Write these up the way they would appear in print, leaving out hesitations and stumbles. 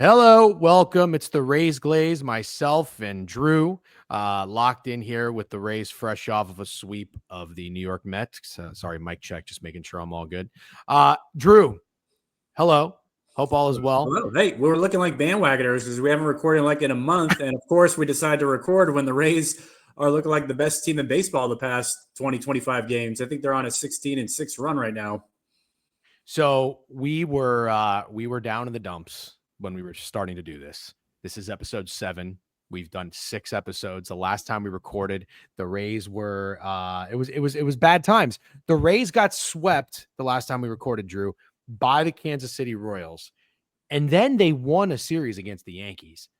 Hello, welcome. It's the Rays Glaze, myself and Drew, locked in here with the Rays fresh off of a sweep of the New York Mets. Sorry, mic check, just making sure I'm all good. Drew, hello. Hope all is well. Hello. Hey, we were looking like bandwagoners because we haven't recorded like in a month. And of course, we decided to record when the Rays are looking like the best team in baseball the past 25 games. I think they're on a 16-6 run right now. So we were down in the dumps when we were starting to do this. This is episode 7. We've done 6 episodes. The last time we recorded, the Rays were it was bad times. The Rays got swept the last time we recorded, Drew, by the Kansas City Royals. And then they won a series against the Yankees.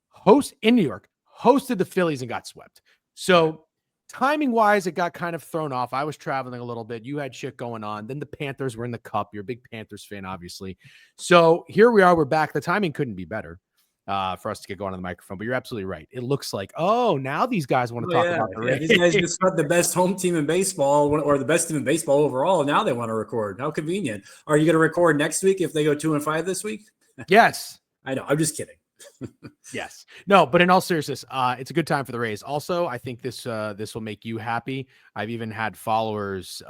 Host in New York, hosted the Phillies and got swept. So timing wise, it got kind of thrown off. I was traveling a little bit. You had shit going on. Then the Panthers were in the cup. You're a big Panthers fan, obviously. So here we are. We're back. The timing couldn't be better for us to get going on the microphone. But you're absolutely right. It looks like, now these guys want to talk about the Rays. These guys just got the best home team in baseball or the best team in baseball overall. And now they want to record. How convenient. Are you going to record next week if they go 2-5 this week? Yes. I know. I'm just kidding. Yes. No, but in all seriousness, it's a good time for the Rays. Also, I think this will make you happy. I've even had followers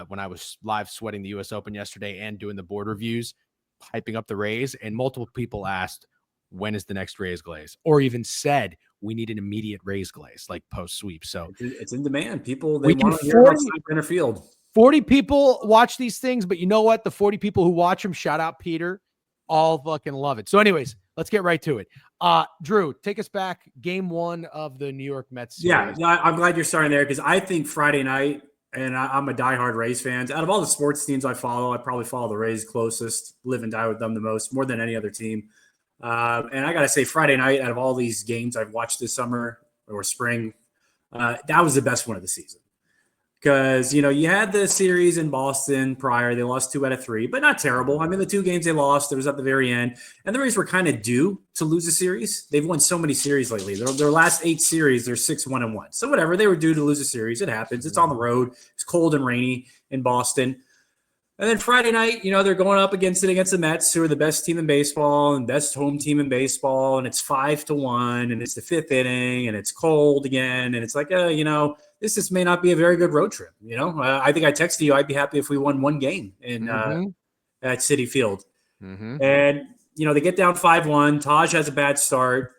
when I was live sweating the US Open yesterday and doing the board reviews, hyping up the Rays, and multiple people asked, when is the next Rays Glaze? Or even said, we need an immediate Rays Glaze, like post-sweep. So it's in demand. People, they want to hear about center field. 40 people watch these things, but you know what? The 40 people who watch them, shout out Peter, all fucking love it. So anyways, let's get right to it. Drew, take us back. Game 1 of the New York Mets series. Yeah, I'm glad you're starting there because I think Friday night, and I'm a diehard Rays fan. Out of all the sports teams I follow, I probably follow the Rays closest, live and die with them the most, more than any other team. And I got to say, Friday night, out of all these games I've watched this summer or spring, that was the best one of the season. Because, you had the series in Boston prior. They lost 2 out of 3, but not terrible. I mean, the 2 games they lost, it was at the very end. And the Rays were kind of due to lose a series. They've won so many series lately. Their last 8 series, they're 6-1-1. So whatever, they were due to lose a series. It happens. It's on the road. It's cold and rainy in Boston. And then Friday night, they're going up against the Mets, who are the best team in baseball and best home team in baseball. And it's 5-1, and it's the 5th inning, and it's cold again. And it's like, this just may not be a very good road trip. I think I texted you, I'd be happy if we won 1 game in at Citi Field. Mm-hmm. And, they get down 5-1. Taj has a bad start.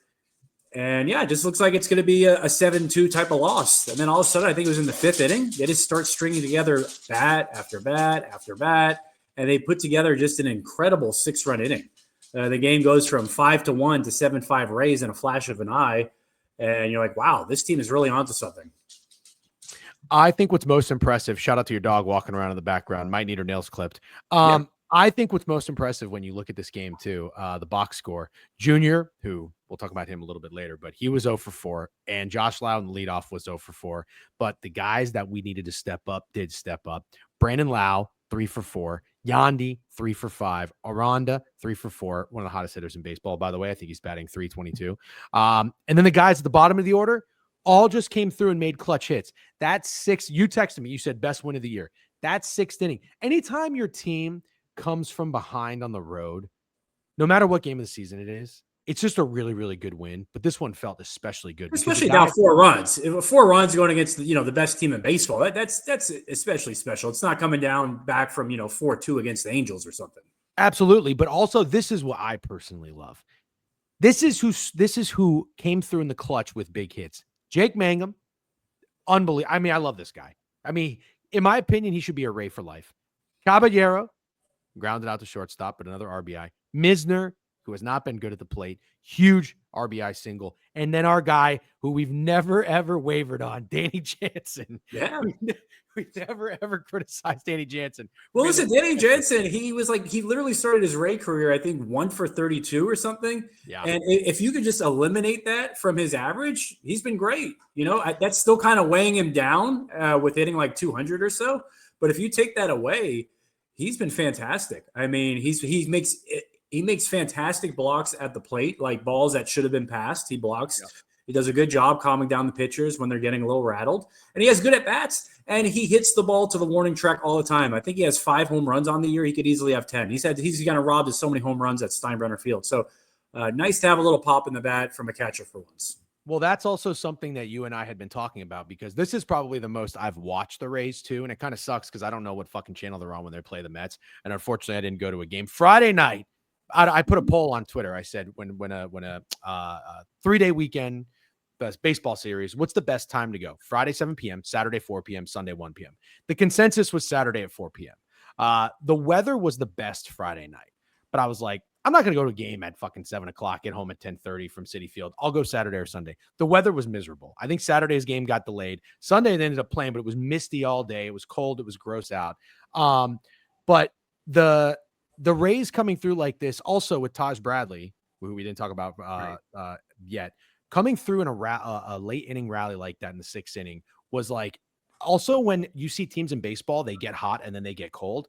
And, it just looks like it's going to be a 7-2 type of loss. And then all of a sudden, I think it was in the 5th inning, they just start stringing together bat after bat after bat. And they put together just an incredible 6-run inning. The game goes from 5-1 to 7-5 Rays in a flash of an eye. And you're like, wow, this team is really onto something. I think what's most impressive, shout out to your dog walking around in the background, might need her nails clipped. I think what's most impressive when you look at this game too, the box score, Junior, who we'll talk about him a little bit later, but he was 0 for 4, and Josh Lowe in the leadoff was 0 for 4. But the guys that we needed to step up did step up. Brandon Lowe, 3 for 4. Yandy, 3 for 5. Aranda, 3 for 4. One of the hottest hitters in baseball, by the way. I think he's batting .322. And then the guys at the bottom of the order all just came through and made clutch hits. That's 6. You texted me. You said best win of the year. That's 6th inning. Anytime your team comes from behind on the road, no matter what game of the season it is, it's just a really, really good win. But this one felt especially good. Especially down 4 runs. If 4 runs going against the best team in baseball, that's especially special. It's not coming down back from 4-2 against the Angels or something. Absolutely. But also, this is what I personally love. This is who came through in the clutch with big hits. Jake Mangum, unbelievable. I mean, I love this guy. I mean, in my opinion, he should be a Ray for life. Caballero, grounded out to shortstop, but another RBI. Misner, who has not been good at the plate, huge RBI single. And then our guy, who we've never, ever wavered on, Danny Jansen. Yeah. We've never, ever criticized Danny Jansen. Well, listen, Danny Jansen, he literally started his Ray career, I think, 1 for 32 or something. Yeah. And if you could just eliminate that from his average, he's been great. That's still kind of weighing him down with hitting like 200 or so. But if you take that away, he's been fantastic. I mean, he makes fantastic blocks at the plate, like balls that should have been passed. He blocks. He does a good job calming down the pitchers when they're getting a little rattled. And he has good at-bats, and he hits the ball to the warning track all the time. I think he has 5 home runs on the year. He could easily have 10. He's kind of robbed of so many home runs at Steinbrenner Field. So nice to have a little pop in the bat from a catcher for once. Well, that's also something that you and I had been talking about, because this is probably the most I've watched the Rays too. And it kind of sucks because I don't know what fucking channel they're on when they play the Mets. And unfortunately, I didn't go to a game Friday night. I put a poll on Twitter. I said, when a 3-day weekend best baseball series, what's the best time to go? Friday, 7 p.m., Saturday, 4 p.m., Sunday, 1 p.m. The consensus was Saturday at 4 p.m. The weather was the best Friday night, but I was like, I'm not going to go to a game at fucking 7 o'clock, get home at 10:30 from Citi Field. I'll go Saturday or Sunday. The weather was miserable. I think Saturday's game got delayed. Sunday they ended up playing, but it was misty all day. It was cold. It was gross out. But the Rays coming through like this, also with Taj Bradley, who we didn't talk about yet, coming through in a late inning rally like that in the 6th inning was like, also when you see teams in baseball, they get hot and then they get cold.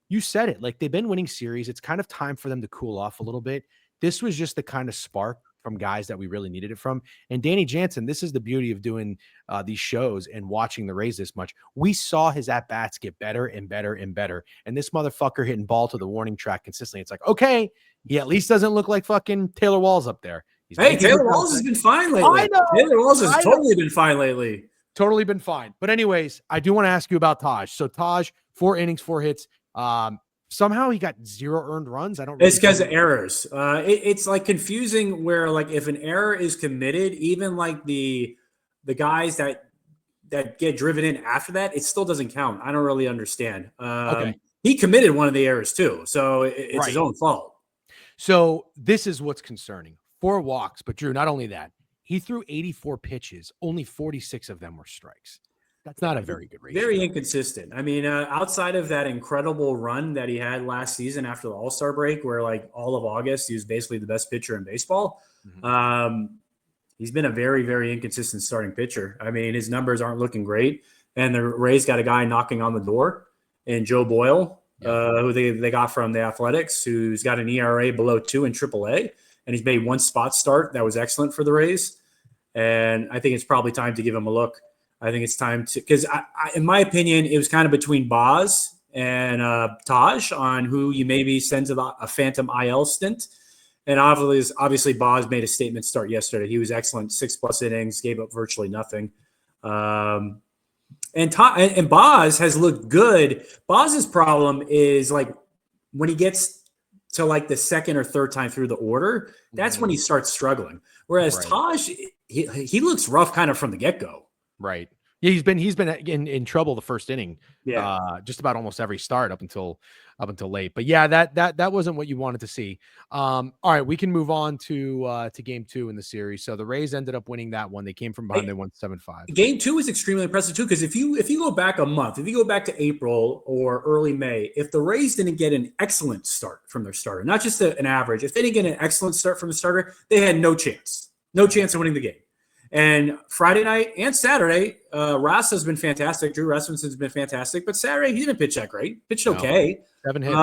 You said it, like they've been winning series. It's kind of time for them to cool off a little bit. This was just the kind of spark from guys that we really needed it from. And Danny Jansen, this is the beauty of doing these shows and watching the Rays this much. We saw his at-bats get better and better and better. And this motherfucker hitting ball to the warning track consistently. It's like, okay, he at least doesn't look like fucking Taylor Walls up there. Hey, Taylor Walls has been fine lately. I know. Taylor Walls has totally been fine lately. Totally been fine. But anyways, I do want to ask you about Taj. So Taj, 4 innings, 4 hits. Somehow he got 0 earned runs. I don't really It's because of errors. It's like confusing where, like, if an error is committed, even like the guys that get driven in after that, it still doesn't count. I don't really understand. Okay. He committed one of the errors too, so it's his own fault. So this is what's concerning. 4 walks, but Drew, not only that, he threw 84 pitches. Only 46 of them were strikes. That's not a very good ratio. Very inconsistent. I mean, outside of that incredible run that he had last season after the All-Star break, where like all of August, he was basically the best pitcher in baseball. Mm-hmm. He's been a very, very inconsistent starting pitcher. I mean, his numbers aren't looking great. And the Rays got a guy knocking on the door in Joe Boyle, who they got from the Athletics, who's got an ERA below 2 in AAA. And he's made 1 spot start that was excellent for the Rays. And I think it's probably time to give him a look. I think it's time to, because in my opinion, it was kind of between Boz and Taj on who you maybe send to a phantom IL stint. And obviously Boz made a statement start yesterday. He was excellent, 6+ innings, gave up virtually nothing. And Boz has looked good. Boz's problem is like when he gets to like the 2nd or 3rd time through the order, that's when he starts struggling. Whereas Taj, he looks rough kind of from the get-go. Right. Yeah, he's been in trouble the first inning. Yeah. Just about almost every start up until late. But yeah, that wasn't what you wanted to see. All right, we can move on to game 2 in the series. So the Rays ended up winning that one. They came from behind. They won 7-5. Game 2 is extremely impressive too, because if you go back a month, if you go back to April or early May, if the Rays didn't get an excellent start from their starter, not just an average, if they didn't get an excellent start from the starter, they had no chance of winning the game. And Friday night and Saturday, Ross has been fantastic. Drew Rasmussen's been fantastic. But Saturday, he didn't pitch that great. Pitched okay. 7 hits.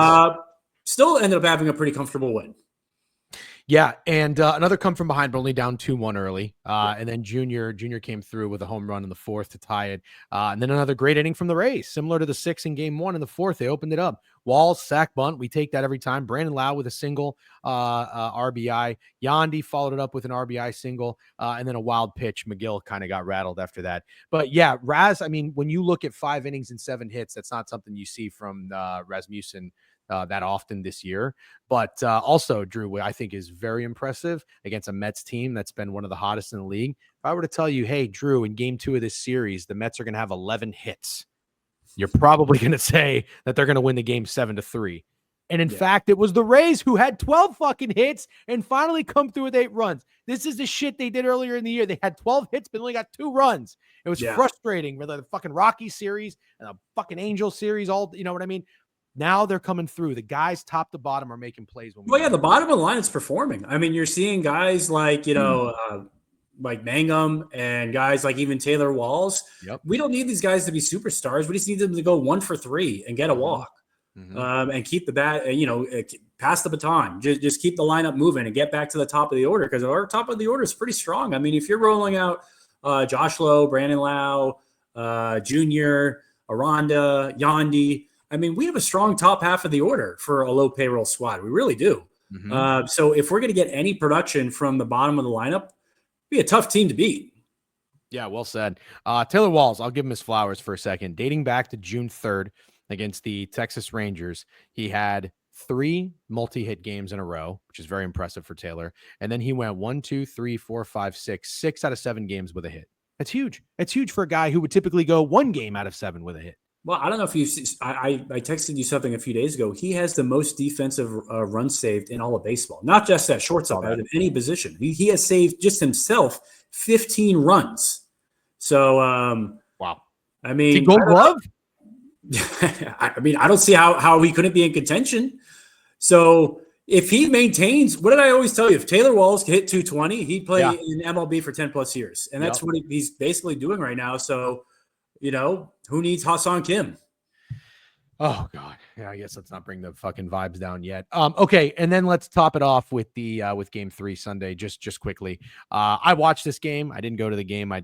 Still ended up having a pretty comfortable win. Yeah, and another come from behind, but only down 2-1 early. And then Junior came through with a home run in the 4th to tie it. And then another great inning from the Rays, similar to the 6 in game 1. In the 4th, they opened it up. Walls, sack bunt. We take that every time. Brandon Lau with a single RBI. Yandy followed it up with an RBI single. And then a wild pitch. McGill kind of got rattled after that. But yeah, Raz, I mean, when you look at 5 innings and 7 hits, that's not something you see from Rasmussen that often this year. But also, Drew, I think is very impressive against a Mets team that's been one of the hottest in the league. If I were to tell you, hey, Drew, in game 2 of this series, the Mets are going to have 11 hits, you're probably going to say that they're going to win the game 7-3. And in fact, it was the Rays who had 12 fucking hits and finally come through with 8 runs. This is the shit they did earlier in the year. They had 12 hits, but only got 2 runs. It was frustrating with the fucking Rocky series and the fucking Angel series. All, you know what I mean? Now they're coming through. The guys top to bottom are making plays. The bottom of the line is performing. I mean, you're seeing guys like, like Mangum and guys like even Taylor Walls. Yep. We don't need these guys to be superstars. We just need them to go 1 for 3 and get a walk. And keep the bat, pass the baton. Just keep the lineup moving and get back to the top of the order, because our top of the order is pretty strong. I mean, if you're rolling out Josh Lowe, Brandon Lau, Junior, Aranda, Yandy, I mean, we have a strong top half of the order for a low payroll squad. We really do. Mm-hmm. So if we're going to get any production from the bottom of the lineup, it'd be a tough team to beat. Yeah, well said. Taylor Walls, I'll give him his flowers for a second. Dating back to June 3rd against the Texas Rangers, he had 3 multi-hit games in a row, which is very impressive for Taylor. And then he went 1, 2, 3, 4, 5, 6 out of 7 games with a hit. That's huge. It's huge for a guy who would typically go 1 game out of 7 with a hit. Well, I don't know if you. I texted you something a few days ago. He has the most defensive runs saved in all of baseball, not just at shortstop, out of any position. He has saved just himself 15 runs. So, wow. I mean, Gold Glove. I mean, I don't see how he couldn't be in contention. So if he maintains, what did I always tell you? If Taylor Walls could hit 220, he'd play in MLB for 10 plus years, and that's what he's basically doing right now. So, who needs Ha-Seong Kim? Oh God. Yeah, I guess let's not bring the fucking vibes down yet. Okay, and then let's top it off with the with game 3 Sunday. Just quickly. I watched this game. I didn't go to the game. I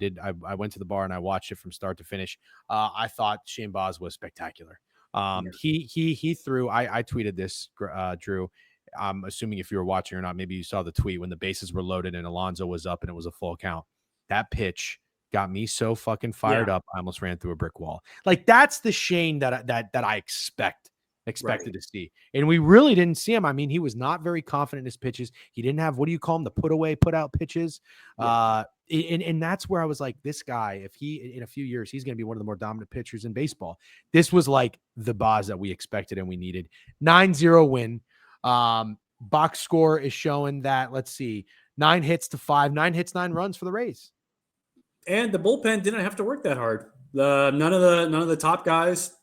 went to the bar and I watched it from start to finish. I thought Shane Baz was spectacular. He threw, I tweeted this, Drew. I'm assuming if you were watching or not, maybe you saw the tweet when the bases were loaded and Alonso was up and it was a full count. That pitch got me so fucking fired up. I almost ran through a brick wall. Like, that's the Shane that I expected to see. And we really didn't see him. I mean, he was not very confident in his pitches. He didn't have, what do you call them? The put out pitches. And that's where I was like, this guy, if he, in a few years, he's going to be one of the more dominant pitchers in baseball. This was like the Baz that we expected and we needed. 9-0 win. Box score is showing that, let's see, 9 hits to 5, 9 hits, 9 runs for the Rays. And the bullpen didn't have to work that hard. None of the top guys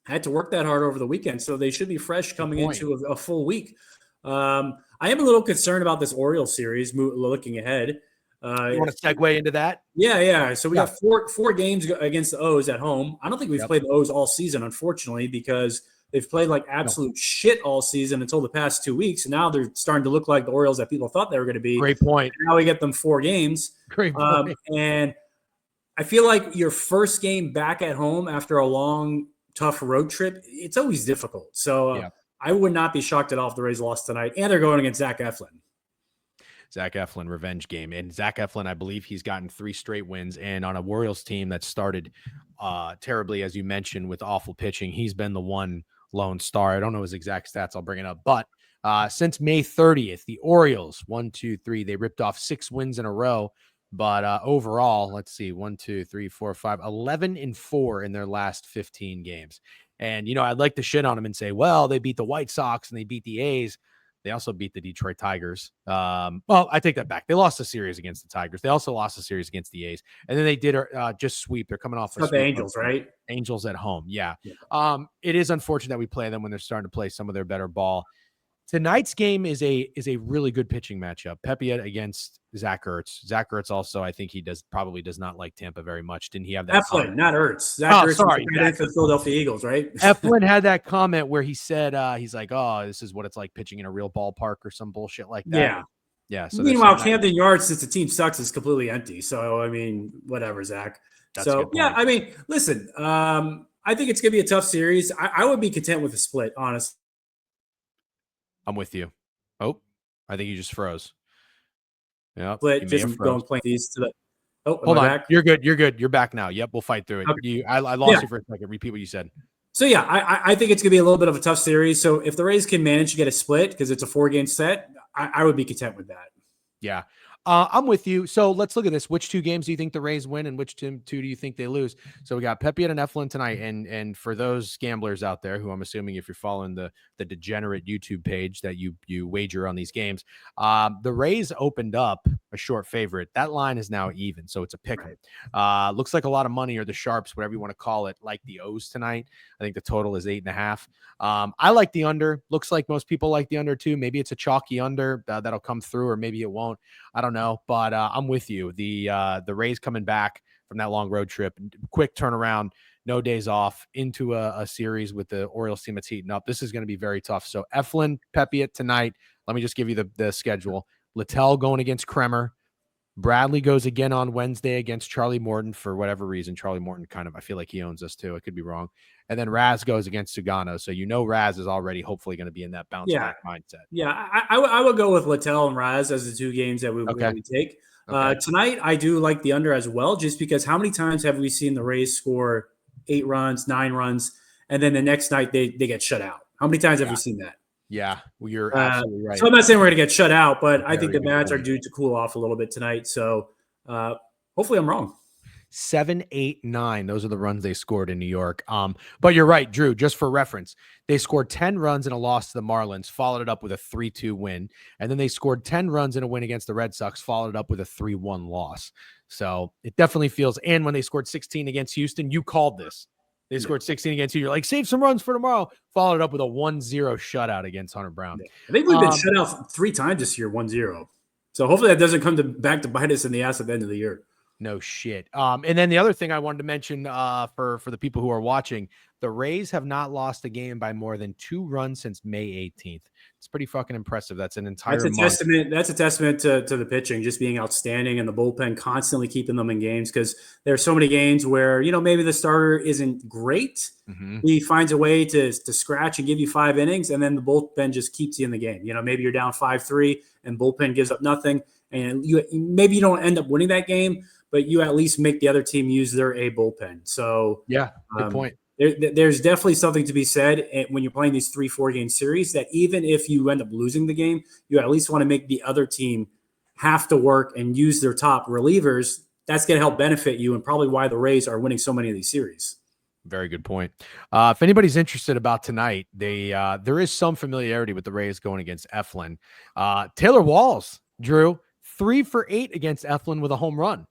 had to work that hard over the weekend, so they should be fresh coming into a full week. I am a little concerned about this Orioles series looking ahead. You want to segue into that? Yeah. So we got four games against the O's at home. I don't think we've played the O's all season, unfortunately, because they've played like absolute shit all season until the past 2 weeks. And now they're starting to look like the Orioles that people thought they were going to be. Great point. And now we get them 4 games. Great point. And I feel like your first game back at home after a long, tough road trip, it's always difficult. So I would not be shocked at all if the Rays lost tonight. And they're going against Zach Eflin. Zach Eflin revenge game. And Zach Eflin, I believe he's gotten 3 straight wins. And on a Orioles team that started terribly, as you mentioned, with awful pitching, he's been the one lone star. I don't know his exact stats. I'll bring it up. But since May 30th, the Orioles, 1, 2, 3, they ripped off 6 wins in a row. But overall, let's see, 1, 2, 3, 4, 5, 11-4 in their last 15 games. And, I'd like to shit on them and say, well, they beat the White Sox and they beat the A's. They also beat the Detroit Tigers. Well, I take that back. They lost a series against the Tigers. They also lost a series against the A's. And then they did just sweep. They're coming off the Angels, right? Angels at home. Yeah. It is unfortunate that we play them when they're starting to play some of their better ball. Tonight's game is a really good pitching matchup. Pepia against Zach Ertz. Zach Ertz also, I think he probably does not like Tampa very much. Didn't he have that? Eflin, not Ertz. Zach Ertz for the Philadelphia Eagles, right? Eflin had that comment where he said, he's like, oh, this is what it's like pitching in a real ballpark or some bullshit like that. Yeah. So meanwhile, Camden Yards, since the team sucks, is completely empty. So, I mean, whatever, Zach. I mean, listen, I think it's going to be a tough series. I would be content with a split, honestly. I'm with you. Oh, I think you just froze. Yeah, split. Just going playing these to the. Oh, hold on. Back? You're good. You're back now. Yep, we'll fight through it. Okay. I lost you for a second. Repeat what you said. So I think it's gonna be a little bit of a tough series. So if the Rays can manage to get a split because it's a 4-game set, I would be content with that. Yeah. I'm with you. So let's look at this. Which 2 games do you think the Rays win and which 2 do you think they lose? So we got Pepia and Eflin tonight. And for those gamblers out there who I'm assuming if you're following the degenerate YouTube page that you wager on these games, the Rays opened up a short favorite. That line is now even. So it's a pick 'em. Looks like a lot of money, or the sharps, whatever you want to call it, like the O's tonight. I think the total is 8.5. I like the under. Looks like most people like the under too. Maybe it's a chalky under that'll come through, or maybe it won't. I don't know, but I'm with you. The Rays coming back from that long road trip, quick turnaround, no days off into a series with the Orioles team that's heating up. This is going to be very tough. So Eflin, Pepiot tonight. Let me just give you the schedule. Littell going against Kremer. Bradley goes again on Wednesday against Charlie Morton for whatever reason. Charlie Morton I feel like he owns us too. I could be wrong. And then Raz goes against Sugano. So Raz is already hopefully going to be in that bounce back mindset. Yeah, I would go with Littell and Raz as the two games that we take. Tonight, I do like the under as well, just because how many times have we seen the Rays score 8 runs, 9 runs, and then the next night they get shut out? How many times have we seen that? Yeah, well, you're absolutely right. So I'm not saying we're going to get shut out, but I think the Mets are due to cool off a little bit tonight. So hopefully I'm wrong. 7, 8, 9. Those are the runs they scored in New York. But you're right, Drew, just for reference, they scored 10 runs in a loss to the Marlins, followed it up with a 3-2 win. And then they scored 10 runs in a win against the Red Sox, followed it up with a 3-1 loss. So it definitely feels, and when they scored 16 against Houston, you called this. They scored 16 against you. You're like, save some runs for tomorrow. Followed it up with a 1-0 shutout against Hunter Brown. I think we've been shut out 3 times this year, 1-0. So hopefully that doesn't come back to bite us in the ass at the end of the year. No shit. And then the other thing I wanted to mention for the people who are watching, the Rays have not lost a game by more than 2 runs since May 18th. It's pretty fucking impressive. That's an entire month. That's a testament to the pitching just being outstanding and the bullpen constantly keeping them in games, because there are so many games where, maybe the starter isn't great. Mm-hmm. He finds a way to scratch and give you 5 innings, and then the bullpen just keeps you in the game. Maybe you're down 5-3 and bullpen gives up nothing, and maybe you don't end up winning that game, but you at least make the other team use their bullpen. So yeah, good point. There's definitely something to be said when you're playing these 3-4 game series, that even if you end up losing the game, you at least want to make the other team have to work and use their top relievers. That's going to help benefit you, and probably why the Rays are winning so many of these series. Very good point. If anybody's interested about tonight, there is some familiarity with the Rays going against Eflin. Taylor Walls, Drew, 3 for 8 against Eflin with a home run.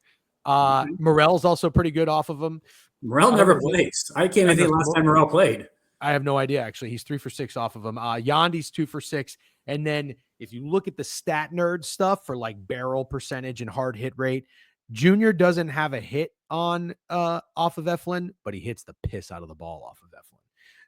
Morel's also pretty good off of him. Morel never plays. I can't even think last time Morel played. I have no idea, actually. He's 3 for 6 off of him. Yandy's 2 for 6. And then if you look at the stat nerd stuff for like barrel percentage and hard hit rate, Junior doesn't have a hit on off of Eflin, but he hits the piss out of the ball off of Eflin.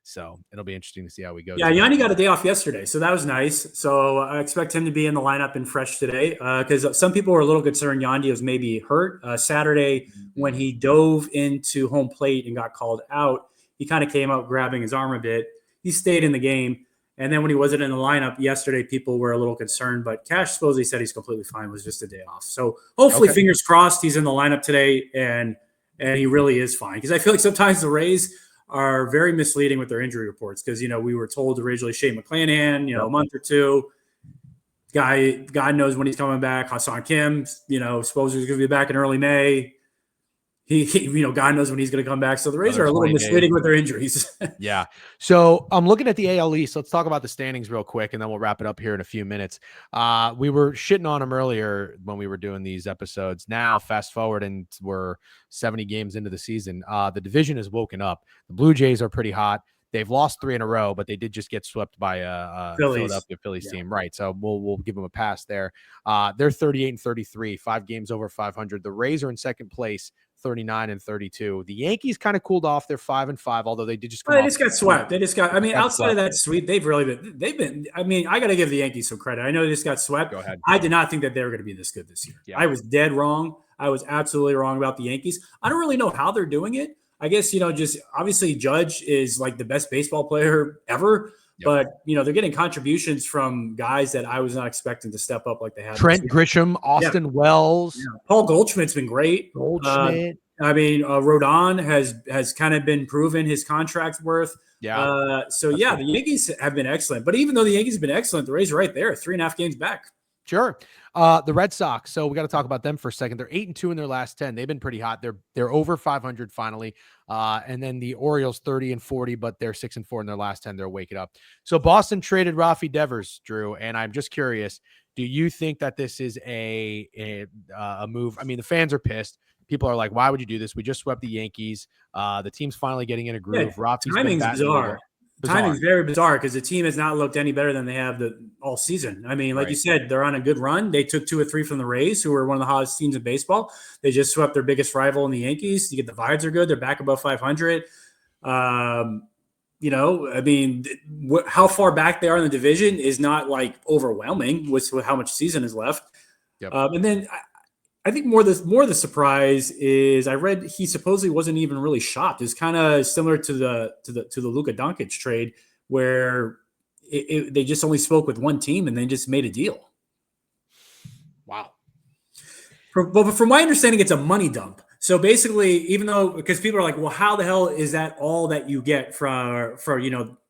So it'll be interesting to see how we go. Yeah, Yandy got a day off yesterday, so that was nice. So I expect him to be in the lineup and fresh today, because some people were a little concerned Yandy was maybe hurt. Saturday, when he dove into home plate and got called out, he kind of came out grabbing his arm a bit. He stayed in the game. And then when he wasn't in the lineup yesterday, people were a little concerned. But Cash supposedly said he's completely fine. It was just a day off. So hopefully, fingers crossed, he's in the lineup today, and he really is fine. Because I feel like sometimes the Rays are very misleading with their injury reports, because, we were told originally Shane McClanahan, a month or two. God knows when he's coming back. Hassan Kim, supposedly he's going to be back in early May. He God knows when he's going to come back. So the Rays are a little misleading with their injuries. Yeah. So I'm looking at the AL East. Let's talk about the standings real quick, and then we'll wrap it up here in a few minutes. We were shitting on them earlier when we were doing these episodes. Now, fast forward, and we're 70 games into the season. The division has woken up. The Blue Jays are pretty hot. They've lost 3 in a row, but they did just get swept by a Philadelphia Phillies team. Right. So we'll give them a pass there. They're 38-33, 5 games over 500. The Rays are in second place, 39-32. The Yankees kind of cooled off. They're 5-5, although they did just they just got swept. Outside of that sweep, they've been, I got to give the Yankees some credit. I know they just got swept. Go ahead. I did not think that they were going to be this good this year. Yeah. I was dead wrong. I was absolutely wrong about the Yankees. I don't really know how they're doing it. I guess, just obviously Judge is like the best baseball player ever. Yep. But, they're getting contributions from guys that I was not expecting to step up like they have. Trent Grisham, Austin Wells. Yeah. Paul Goldschmidt's been great. Rodon has kind of been proven his contract's worth. Yeah. The Yankees have been excellent. But even though the Yankees have been excellent, the Rays are right there, 3.5 games back. Sure. The Red Sox. So we got to talk about them for a second. They're 8-2 in their last 10. They've been pretty hot. They're over 500 finally. And then the Orioles 30-40, but they're 6-4 in their last 10. They're waking up. So Boston traded Rafi Devers, Drew, and I'm just curious. Do you think that this is a move? I mean, the fans are pissed. People are like, "Why would you do this? We just swept the Yankees. The team's finally getting in a groove." Yeah, timing's bizarre. Timing's very bizarre because the team has not looked any better than they have all season. I mean, like you said, they're on a good run. They took 2 or 3 from the Rays, who were one of the hottest teams in baseball. They just swept their biggest rival in the Yankees. The vibes are good. They're back above 500. I mean, how far back they are in the division is not like overwhelming with how much season is left. Yep. And then I think more the surprise is I read he supposedly wasn't even really shopped. It's kind of similar to the Luka Doncic trade where they just only spoke with one team and they just made a deal. Wow. But from my understanding, it's a money dump. So basically, even though because people are like, well, how the hell is that all that you get for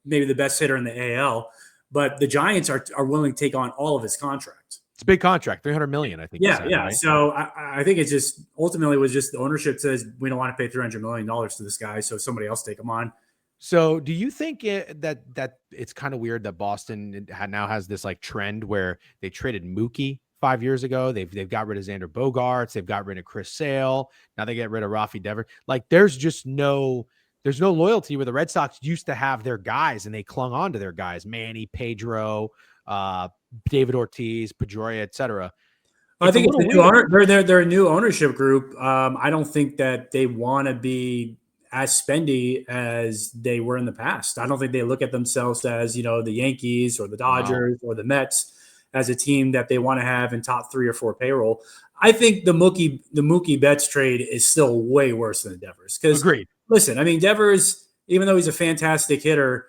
maybe the best hitter in the AL? But the Giants are willing to take on all of his contract. It's a big contract, $300 million, I think. Yeah, said, yeah. Right? So I think it's just ultimately was just the ownership says we don't want to pay $300 million to this guy, so somebody else take him on. So do you think that it's kind of weird that Boston now has this like trend where they traded Mookie 5 years ago? They've got rid of Xander Bogaerts. They've got rid of Chris Sale. Now they get rid of Rafi Devers. Like there's no loyalty where the Red Sox used to have their guys and they clung on to their guys, Manny, Pedro, David Ortiz, Pedroia, etc. I It's a think it's little a new weird. owner. They're a new ownership group. I don't think that they want to be as spendy as they were in the past. I don't think they look at themselves as the Yankees or the Wow. Dodgers or the Mets as a team that they want to have in top 3 or 4 payroll. I think the Mookie Betts trade is still way worse than Devers. Because Agreed. listen, I mean Devers, even though he's a fantastic hitter,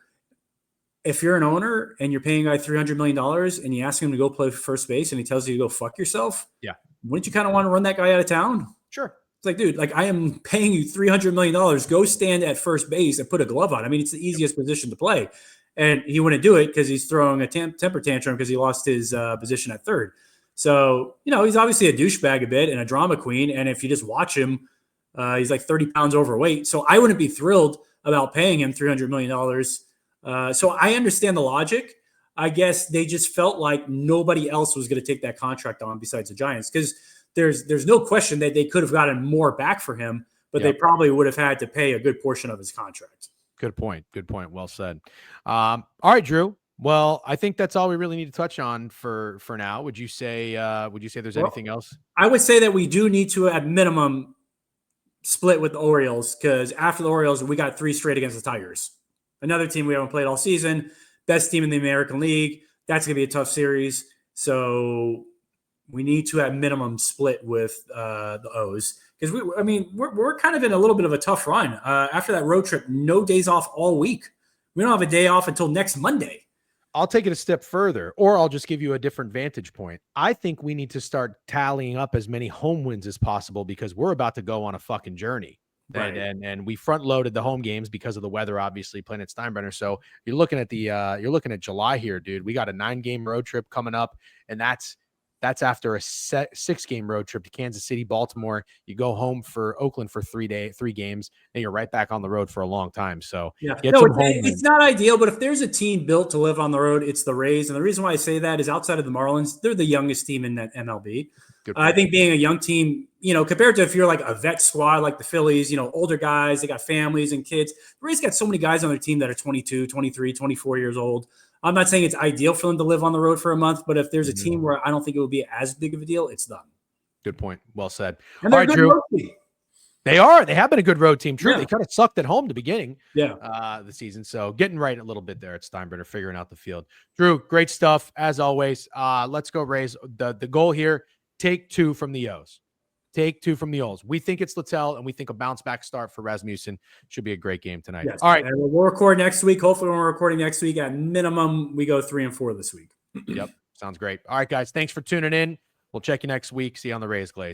if you're an owner and you're paying a guy $300 million and you ask him to go play first base and he tells you to go fuck yourself, Yeah. wouldn't you kind of want to run that guy out of town? Sure. It's like, dude, like I am paying you $300 million. Go stand at first base and put a glove on. I mean, it's the easiest position to play. And he wouldn't do it because he's throwing a temper tantrum because he lost his position at third. So, he's obviously a douchebag a bit and a drama queen. And if you just watch him, he's like 30 pounds overweight. So I wouldn't be thrilled about paying him $300 million. So I understand the logic. I guess they just felt like nobody else was going to take that contract on besides the Giants because there's no question that they could have gotten more back for him, but they probably would have had to pay a good portion of his contract. Good point. Good point. Well said. All right, Drew. Well, I think that's all we really need to touch on for now. Would you say there's anything else? I would say that we do need to, at minimum, split with the Orioles because after the Orioles, we got 3 straight against the Tigers. Another team we haven't played all season, best team in the American League. That's going to be a tough series. So we need to, at minimum, split with the O's because we're kind of in a little bit of a tough run. After that road trip, no days off all week. We don't have a day off until next Monday. I'll take it a step further, or I'll just give you a different vantage point. I think we need to start tallying up as many home wins as possible because we're about to go on a fucking journey. Right. And we front loaded the home games because of the weather, obviously playing at Steinbrenner. So you're looking at July here, dude. We got a 9-game road trip coming up, and that's after a 6-game road trip to Kansas City, Baltimore. You go home for Oakland for 3 games, and you're right back on the road for a long time. So yeah, it's not ideal, but if there's a team built to live on the road, it's the Rays. And the reason why I say that is outside of the Marlins, they're the youngest team in that MLB. I think being a young team, compared to if you're like a vet squad like the Phillies, older guys, they got families and kids. The Rays got so many guys on their team that are 22, 23, 24 years old. I'm not saying it's ideal for them to live on the road for a month, but if there's a team where I don't think it would be as big of a deal, it's them. Good point. Well said. And they're a good road team. They are. They have been a good road team. True. Yeah. They kind of sucked at home the beginning the season. So getting right a little bit there at Steinbrenner, figuring out the field. Drew, great stuff as always. Let's go Rays. The goal here, take 2 from the O's. Take 2 from the O's. We think it's Littell, and we think a bounce back start for Rasmussen should be a great game tonight. Yes. All right. And we'll record next week. Hopefully when we're recording next week, at minimum, we go 3-4 this week. Yep. Sounds great. All right, guys. Thanks for tuning in. We'll check you next week. See you on the Rays, Glaze.